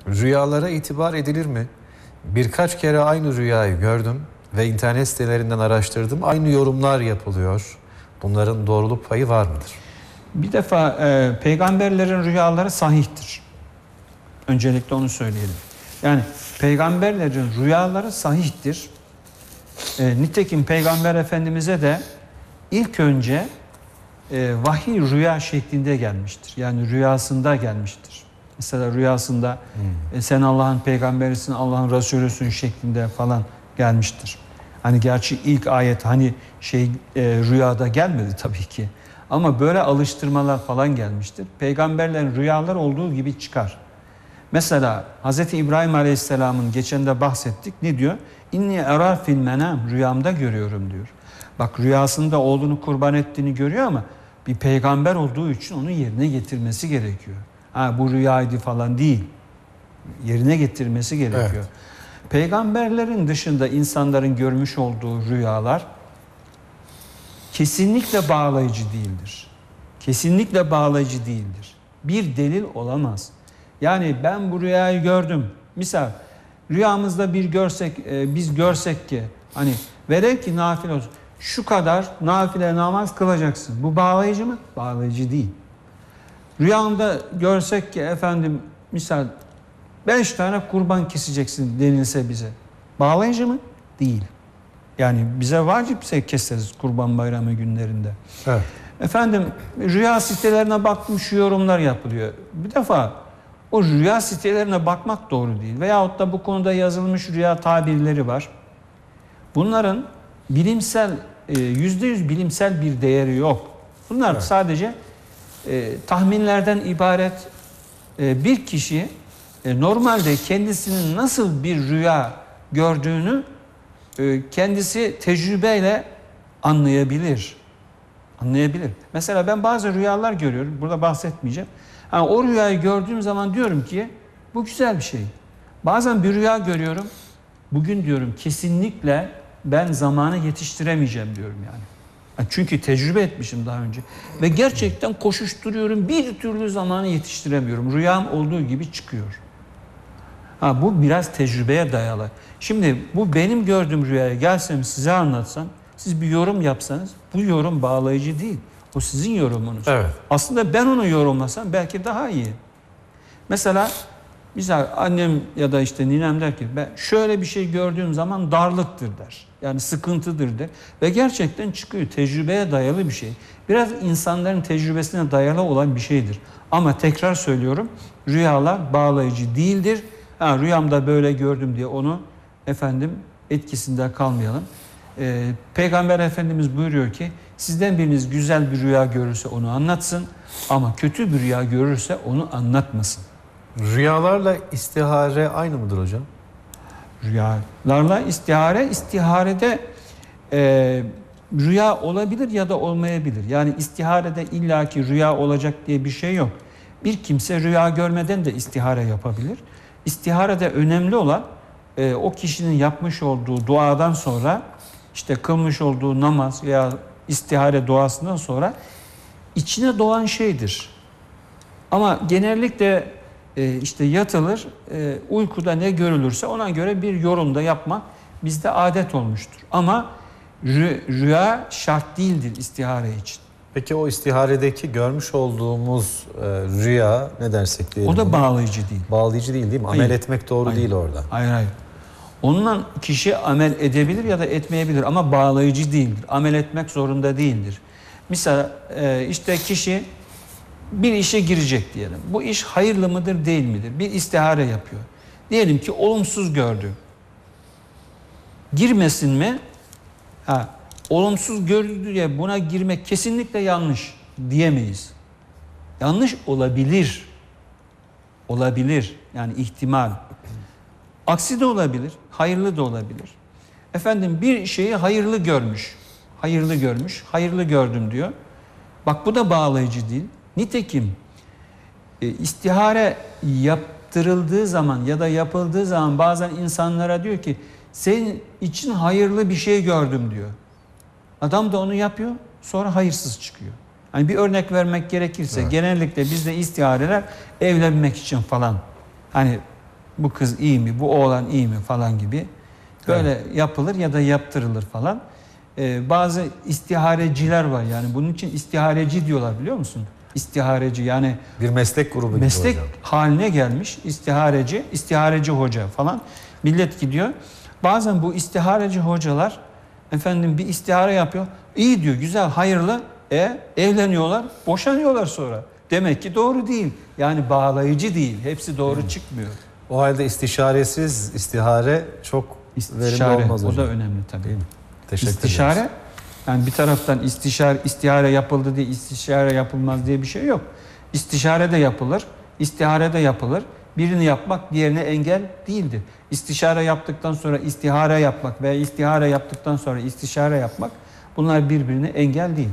Rüyalara itibar edilir mi? Birkaç kere aynı rüyayı gördüm ve internet sitelerinden araştırdım. Aynı yorumlar yapılıyor. Bunların doğruluk payı var mıdır? Bir defa peygamberlerin rüyaları sahihtir. Öncelikle onu söyleyelim. Yani peygamberlerin rüyaları sahihtir. Nitekim Peygamber Efendimiz'e de ilk önce vahiy rüya şeklinde gelmiştir. Yani rüyasında gelmiştir. Mesela rüyasında sen Allah'ın peygamberisin, Allah'ın Resulüsün şeklinde falan gelmiştir. Hani gerçi ilk ayet rüyada gelmedi tabii ki. Ama böyle alıştırmalar falan gelmiştir. Peygamberlerin rüyalar olduğu gibi çıkar. Mesela Hz. İbrahim Aleyhisselam'ın geçen de bahsettik. Ne diyor? İnni era fil menam, rüyamda görüyorum diyor. Bak rüyasında oğlunu kurban ettiğini görüyor ama bir peygamber olduğu için onu yerine getirmesi gerekiyor. Bu rüyaydı falan değil. Yerine getirmesi gerekiyor. Evet. Peygamberlerin dışında insanların görmüş olduğu rüyalar kesinlikle bağlayıcı değildir. Kesinlikle bağlayıcı değildir. Bir delil olamaz. Yani ben bu rüyayı gördüm. Misal rüyamızda biz görsek ki hani velev ki nafile olsun. Şu kadar nafile namaz kılacaksın. Bu bağlayıcı mı? Bağlayıcı değil. Rüyamda görsek ki efendim misal 5 tane kurban keseceksin denilse bize. Bağlayıcı mı? Değil. Yani bize vacipse keseriz kurban bayramı günlerinde. Evet. Efendim rüya sitelerine baktım, şu yorumlar yapılıyor. Bir defa o rüya sitelerine bakmak doğru değil. Veyahut da bu konuda yazılmış rüya tabirleri var. Bunların bilimsel, %100 bilimsel bir değeri yok. Bunlar sadece tahminlerden ibaret. Bir kişi normalde kendisinin nasıl bir rüya gördüğünü kendisi tecrübeyle anlayabilir. Mesela ben bazı rüyalar görüyorum. Burada bahsetmeyeceğim. O rüyayı gördüğüm zaman diyorum ki bu güzel bir şey. Bazen bir rüya görüyorum. Bugün diyorum kesinlikle ben zamanı yetiştiremeyeceğim diyorum yani. Çünkü tecrübe etmişim daha önce. Ve gerçekten koşuşturuyorum. Bir türlü zamanı yetiştiremiyorum. Rüyam olduğu gibi çıkıyor. Bu biraz tecrübeye dayalı. Şimdi bu benim gördüğüm rüyaya gelsem size anlatsam, siz bir yorum yapsanız bu yorum bağlayıcı değil. O sizin yorumunuz. Evet. Aslında ben onu yorumlasam belki daha iyi. Mesela annem ya da işte ninem der ki ben şöyle bir şey gördüğüm zaman darlıktır der. Yani sıkıntıdır der. Ve gerçekten çıkıyor. Tecrübeye dayalı bir şey. Biraz insanların tecrübesine dayalı olan bir şeydir. Ama tekrar söylüyorum, rüyalar bağlayıcı değildir. Rüyamda böyle gördüm diye onu etkisinde kalmayalım. Peygamber Efendimiz buyuruyor ki sizden biriniz güzel bir rüya görürse onu anlatsın ama kötü bir rüya görürse onu anlatmasın. Rüyalarla istihare aynı mıdır hocam? Rüyalarla istiharede rüya olabilir ya da olmayabilir. Yani istiharede illaki rüya olacak diye bir şey yok. Bir kimse rüya görmeden de istihare yapabilir. İstiharede önemli olan o kişinin yapmış olduğu duadan sonra işte kılmış olduğu namaz veya istihare duasından sonra içine doğan şeydir. Ama genellikle işte yatılır, uykuda ne görülürse ona göre bir yorumda yapmak bizde adet olmuştur. Ama rüya şart değildir istihare için. Peki o istiharedeki görmüş olduğumuz rüya ne dersek diyelim. O da bağlayıcı değil. Bağlayıcı değil mi? Hayır. Amel etmek doğru değil orada. Hayır. Onunla kişi amel edebilir ya da etmeyebilir ama bağlayıcı değildir. Amel etmek zorunda değildir. Mesela işte kişi bir işe girecek diyelim. Bu iş hayırlı mıdır değil midir? Bir istihare yapıyor. Diyelim ki olumsuz gördü. Girmesin mi? Olumsuz gördü diye buna girmek kesinlikle yanlış diyemeyiz. Yanlış olabilir. Olabilir. Yani ihtimal. Aksi de olabilir. Hayırlı da olabilir. Bir şeyi hayırlı görmüş. Hayırlı gördüm diyor. Bak bu da bağlayıcı değil. Nitekim istihare yaptırıldığı zaman ya da yapıldığı zaman bazen insanlara diyor ki senin için hayırlı bir şey gördüm diyor. Adam da onu yapıyor, sonra hayırsız çıkıyor. Hani bir örnek vermek gerekirse genellikle bizde istihareler evlenmek için falan. Hani Bu kız iyi mi, bu oğlan iyi mi falan gibi böyle yapılır ya da yaptırılır falan. Bazı istihareciler var, yani bunun için istihareci diyorlar, biliyor musun? İstihareci, yani Bir meslek grubu gibi meslek hocam. haline gelmiş istihareci hoca falan. Millet gidiyor. Bazen bu istihareci hocalar efendim bir istihare yapıyor. İyi diyor, güzel, hayırlı. Evleniyorlar, boşanıyorlar sonra. Demek ki doğru değil. Yani bağlayıcı değil. Hepsi doğru çıkmıyor. O halde istişaresiz istihare çok verimli olmaz o hocam. da önemli tabii. Değil mi? Teşekkür İstişare, ederiz. yani bir taraftan istihare yapıldı diye istişare yapılmaz diye bir şey yok. İstişare de yapılır, istihare de yapılır. Birini yapmak diğerine engel değildir. İstişare yaptıktan sonra istihare yapmak veya istihare yaptıktan sonra istişare yapmak, bunlar birbirine engel değil.